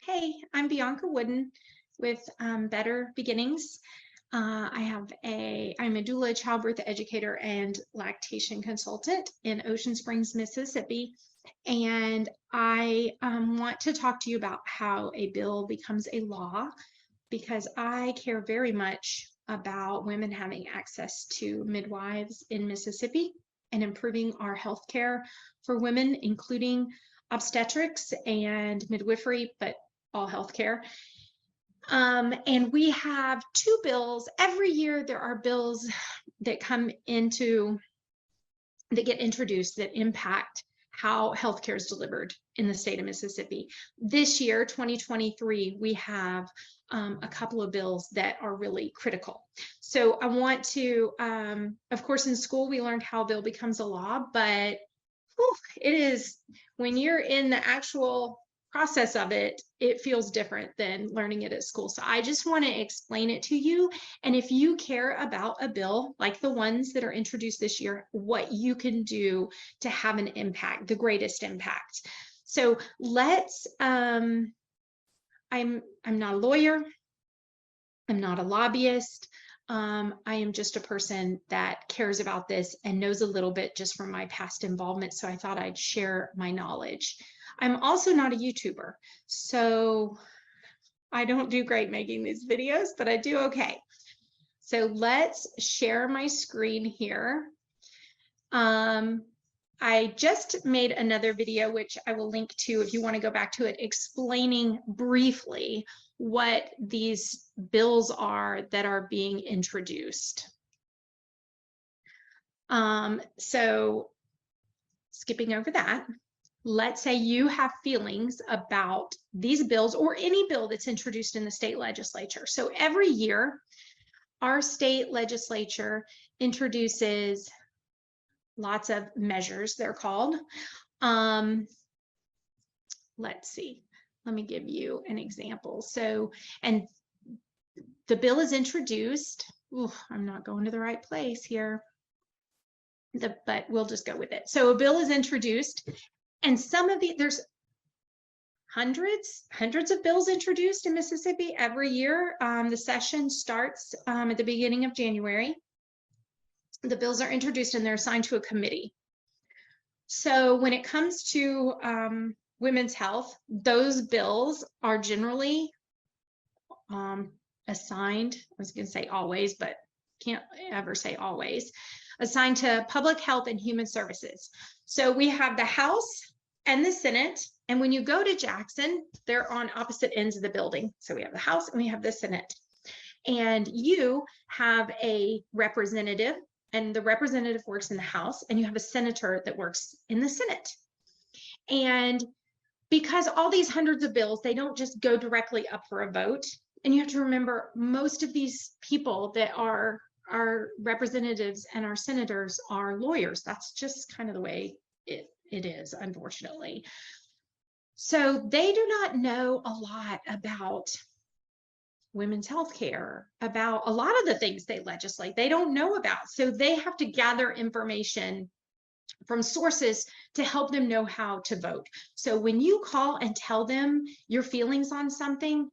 Hey, I'm Bianca Wooden with Better Beginnings. I'm a doula, childbirth educator, and lactation consultant in Ocean Springs, Mississippi. And I want to talk to you about how a bill becomes a law because I care very much about women having access to midwives in Mississippi and improving our health care for women, including obstetrics and midwifery, but all healthcare. And we have two bills. Every year there are bills that get introduced that impact how healthcare is delivered in the state of Mississippi. This year, 2023, we have a couple of bills that are really critical. So I want to, of course, in school, we learned how a bill becomes a law, but it is, when you're in the actual process of it, it feels different than learning it at school. So I just want to explain it to you. And if you care about a bill like the ones that are introduced this year, what you can do to have an impact, the greatest impact. So let's, I'm not a lawyer. I'm not a lobbyist. I am just a person that cares about this and knows a little bit just from my past involvement. So I thought I'd share my knowledge. I'm also not a YouTuber, so I don't do great making these videos, but I do okay. So let's share my screen here. I just made another video, which I will link to if you want to go back to it, explaining briefly what these bills are that are being introduced. So skipping over that, let's say you have feelings about these bills or any bill that's introduced in the state legislature. So every year, our state legislature introduces lots of measures, they're called. Let's see, let me give you an example. So, and the bill is introduced. Ooh, I'm not going to the right place here, but we'll just go with it. So a bill is introduced, and there's hundreds of bills introduced in Mississippi every year. The session starts at the beginning of January. The bills are introduced and they're assigned to a committee. So when it comes to women's health, those bills are generally assigned, I was going to say always, but can't ever say always, assigned to Public Health and Human Services. So we have the House and the Senate, and when you go to Jackson, they're on opposite ends of the building. So we have the House and we have the Senate. And you have a representative, and the representative works in the House, and you have a senator that works in the Senate. And because all these hundreds of bills, they don't just go directly up for a vote. And you have to remember, most of these people that are our representatives and our senators are lawyers. That's just kind of the way it is, unfortunately. So they do not know a lot about women's health care, about a lot of the things they legislate, they don't know about. So they have to gather information from sources to help them know how to vote. So when you call and tell them your feelings on something,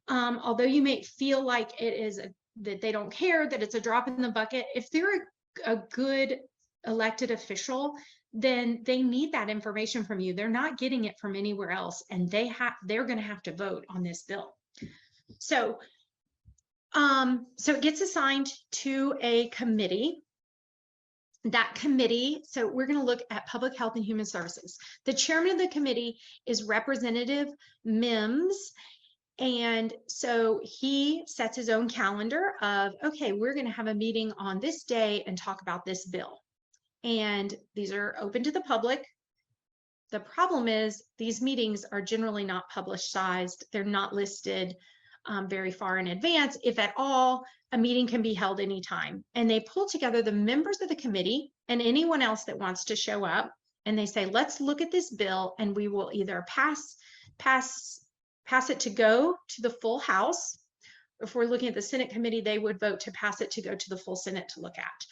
although you may feel like it is that they don't care, that it's a drop in the bucket, if they're a good elected official, then they need that information from you. They're not getting it from anywhere else, and they're going to have to vote on this bill. So it gets assigned to a committee. That committee, so we're going to look at Public Health and Human Services. The chairman of the committee is Representative Mims. And so he sets his own calendar of, okay, we're going to have a meeting on this day and talk about this bill. And these are open to the public. The problem is these meetings are generally not publicized. They're not listed very far in advance. If at all, a meeting can be held anytime. And they pull together the members of the committee and anyone else that wants to show up. And they say, let's look at this bill, and we will either pass it to go to the full House. If we're looking at the Senate committee, they would vote to pass it to go to the full Senate to look at.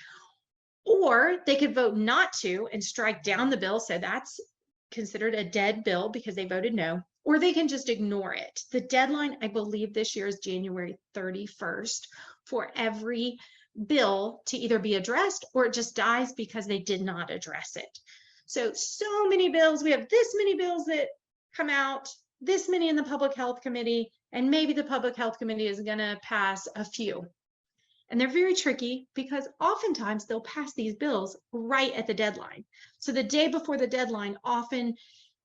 Or they could vote not to and strike down the bill. So that's considered a dead bill because they voted no, or they can just ignore it. The deadline, I believe this year is January 31st for every bill to either be addressed or it just dies because they did not address it. So many bills, we have this many bills that come out, this many in the Public Health Committee, and maybe the Public Health Committee is going to pass a few. And they're very tricky because oftentimes they'll pass these bills right at the deadline. So the day before the deadline, often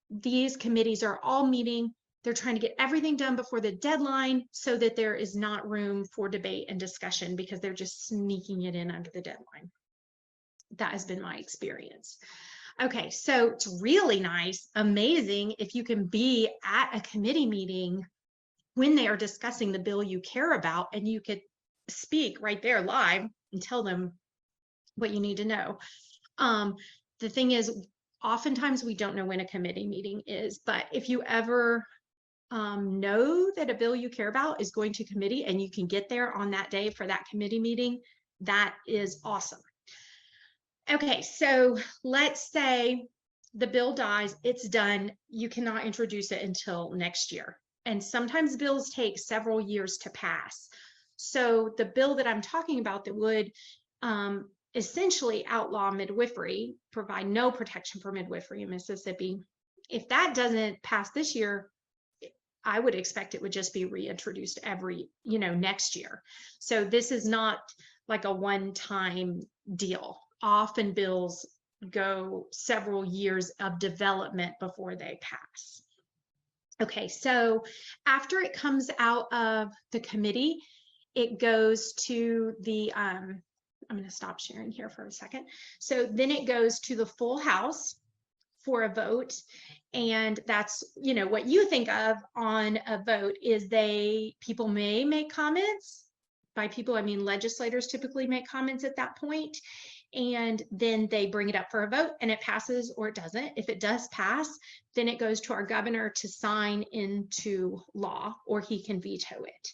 these committees are all meeting. They're trying to get everything done before the deadline so that there is not room for debate and discussion because they're just sneaking it in under the deadline. That has been my experience. Okay, so it's really nice, amazing if you can be at a committee meeting when they are discussing the bill you care about and you could speak right there live and tell them what you need to know. The thing is, oftentimes we don't know when a committee meeting is, but if you ever know that a bill you care about is going to committee and you can get there on that day for that committee meeting, that is awesome. Okay, so let's say the bill dies, it's done, you cannot introduce it until next year. And sometimes bills take several years to pass. So the bill that I'm talking about that would essentially outlaw midwifery, provide no protection for midwifery in Mississippi, if that doesn't pass this year, I would expect it would just be reintroduced every, next year. So this is not like a one-time deal. Often bills go several years of development before they pass. Okay, so after it comes out of the committee, it goes to the, I'm going to stop sharing here for a second. So then it goes to the full House for a vote. And that's, what you think of on a vote is people may make comments. By people, I mean legislators typically make comments at that point. And then they bring it up for a vote and it passes or it doesn't. If it does pass, then it goes to our governor to sign into law or he can veto it.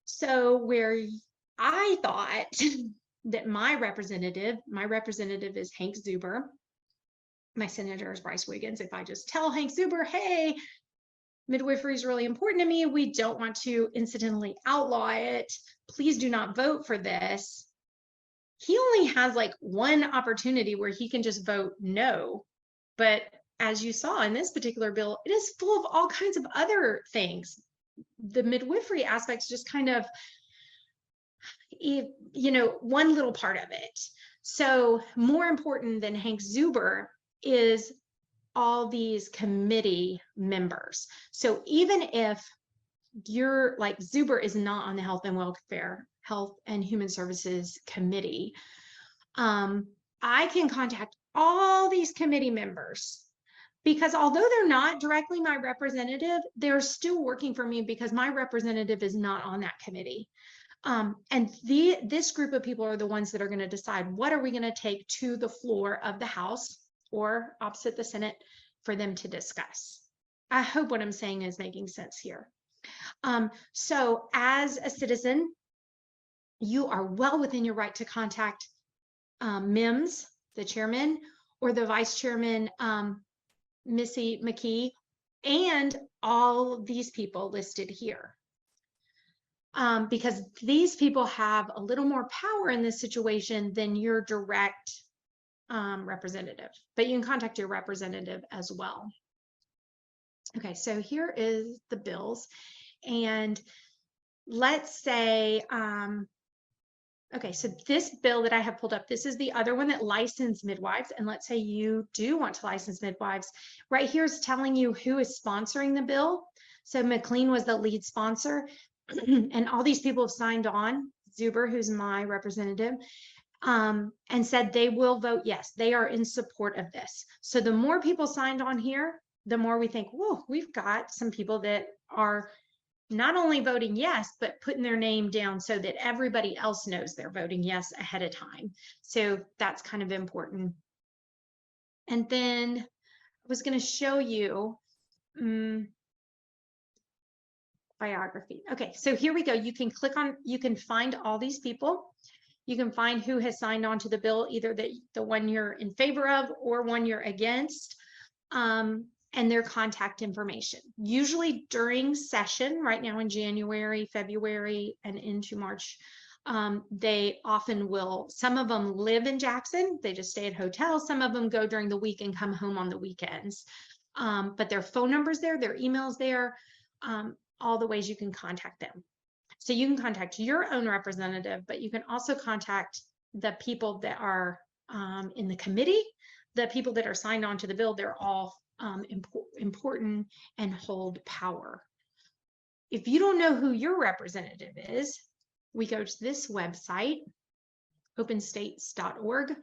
So where I thought that my representative is Hank Zuber, my senator is Bryce Wiggins. If I just tell Hank Zuber, hey, midwifery is really important to me, we don't want to incidentally outlaw it, please do not vote for this. He only has like one opportunity where he can just vote no. But as you saw in this particular bill, it is full of all kinds of other things. The midwifery aspects just kind of, one little part of it. So more important than Hank Zuber is all these committee members. So even if you're like Zuber is not on the Health and Human Services Committee, I can contact all these committee members because although they're not directly my representative, they're still working for me because my representative is not on that committee. And this group of people are the ones that are going to decide what are we going to take to the floor of the House or opposite the Senate for them to discuss. I hope what I'm saying is making sense here. So as a citizen, you are well within your right to contact MIMS, the chairman, or the vice chairman, Missy McKee, and all these people listed here. Because these people have a little more power in this situation than your direct representative, but you can contact your representative as well. Okay, so here is the bills, and let's say, okay, so this bill that I have pulled up, this is the other one that licensed midwives, and let's say you do want to license midwives. Right here is telling you who is sponsoring the bill. So McLean was the lead sponsor, and all these people have signed on. Zuber, who's my representative, and said they will vote yes. They are in support of this. So the more people signed on here, the more we think, whoa, we've got some people that are not only voting yes, but putting their name down so that everybody else knows they're voting yes ahead of time. So that's kind of important. And then I was going to show you biography. Okay, so here we go. You can click on, you can find all these people. You can find who has signed on to the bill, either the one you're in favor of or one you're against. and their contact information. Usually during session, right now in January, February, and into March, they often will, some of them live in Jackson, they just stay at hotels. Some of them go during the week and come home on the weekends. But their phone number's there, their email's there, all the ways you can contact them. So you can contact your own representative, but you can also contact the people that are in the committee, the people that are signed on to the bill. They're all important and hold power. If you don't know who your representative is, we go to this website, openstates.org.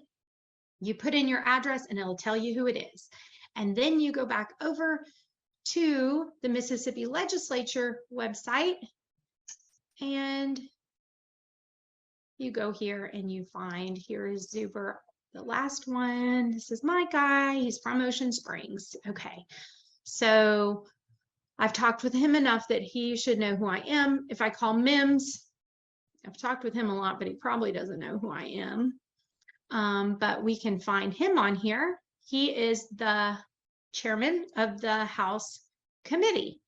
You put in your address and it'll tell you who it is. And then you go back over to the Mississippi Legislature website and you go here and you find, here is Zuber, the last one. This is my guy, he's from Ocean Springs. Okay, so I've talked with him enough that he should know who I am. If I call Mims, I've talked with him a lot, but he probably doesn't know who I am. But we can find him on here. He is the chairman of the House committee.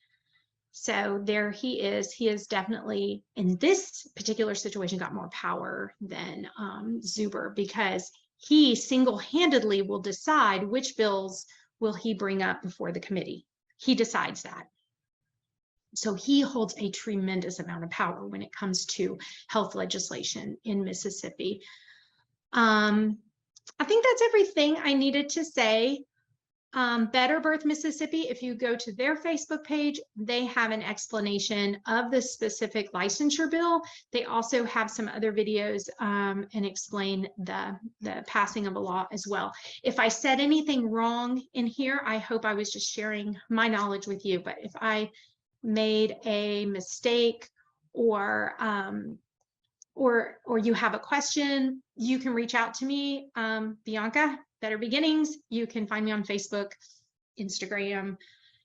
So there he is. He is definitely, in this particular situation, got more power than Zuber, because he single-handedly will decide which bills will he bring up before the committee. He decides that. So he holds a tremendous amount of power when it comes to health legislation in Mississippi. I think that's everything I needed to say. Better Birth Mississippi, if you go to their Facebook page, they have an explanation of the specific licensure bill. They also have some other videos and explain the passing of a law as well. If I said anything wrong in here, I hope I was just sharing my knowledge with you. But if I made a mistake or you have a question, you can reach out to me, Bianca, Better Beginnings. You can find me on Facebook, Instagram.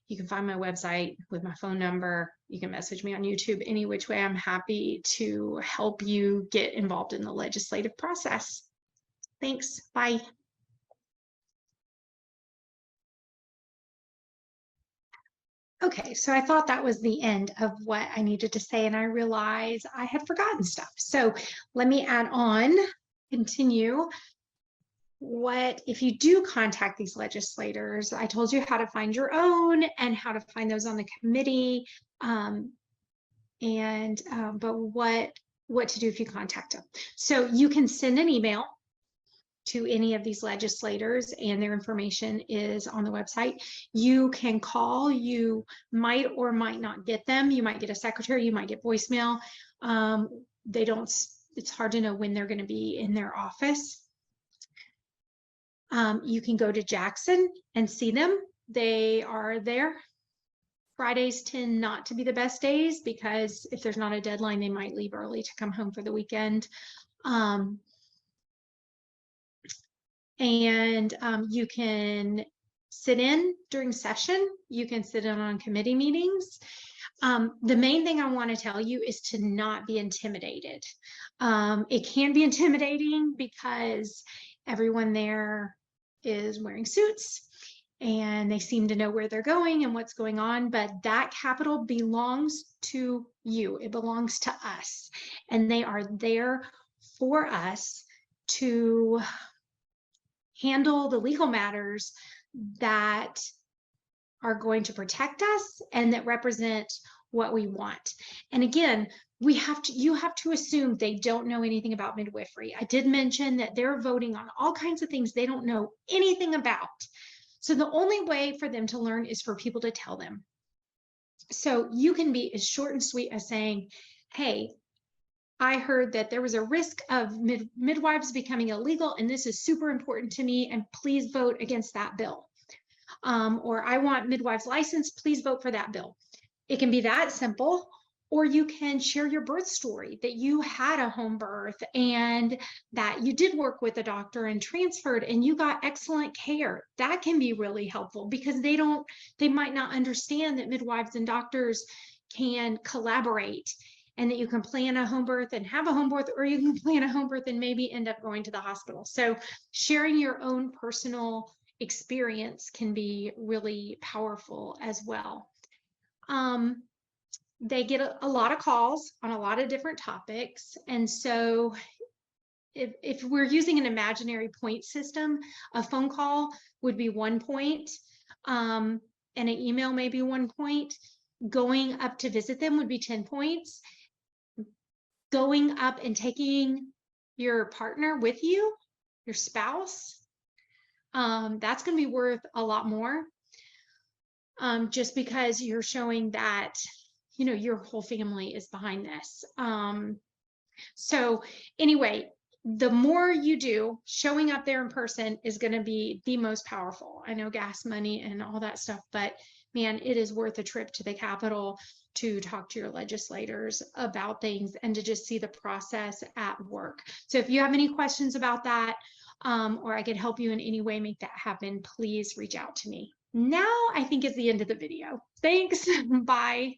You can find my website with my phone number. You can message me on YouTube. Any which way, I'm happy to help you get involved in the legislative process. Thanks. Bye. Okay, so I thought that was the end of what I needed to say, and I realized I had forgotten stuff. So let me add on, continue. What if you do contact these legislators? I told you how to find your own and how to find those on the committee, but what to do if you contact them. So you can send an email to any of these legislators, and their information is on the website. You can call, you might or might not get them. You might get a secretary, you might get voicemail. It's hard to know when they're going to be in their office. You can go to Jackson and see them. They are there. Fridays tend not to be the best days because if there's not a deadline, they might leave early to come home for the weekend. You can sit in during session. You can sit in on committee meetings. The main thing I want to tell you is to not be intimidated. It can be intimidating because everyone there is wearing suits and they seem to know where they're going and what's going on, but that Capitol belongs to you. It belongs to us, and they are there for us to handle the legal matters that are going to protect us and that represent what we want. And again, you have to assume they don't know anything about midwifery. I did mention that they're voting on all kinds of things they don't know anything about. So the only way for them to learn is for people to tell them. So you can be as short and sweet as saying, hey, I heard that there was a risk of midwives becoming illegal, and this is super important to me, and please vote against that bill. Or I want midwives license, please vote for that bill. It can be that simple. Or you can share your birth story, that you had a home birth and that you did work with a doctor and transferred and you got excellent care. That can be really helpful because they might not understand that midwives and doctors can collaborate, and that you can plan a home birth and have a home birth, or you can plan a home birth and maybe end up going to the hospital. So sharing your own personal experience can be really powerful as well. They get a lot of calls on a lot of different topics. And so if we're using an imaginary point system, a phone call would be 1 point, and an email may be 1 point. Going up to visit them would be 10 points. Going up and taking your partner with you, your spouse, that's going to be worth a lot more, just because you're showing that, you know, your whole family is behind this. So anyway, the more you do, showing up there in person is going to be the most powerful. I know gas money and all that stuff, but man, it is worth a trip to the Capitol to talk to your legislators about things and to just see the process at work. So if you have any questions about that, or I can help you in any way make that happen, please reach out to me. Now I think is the end of the video. Thanks. Bye.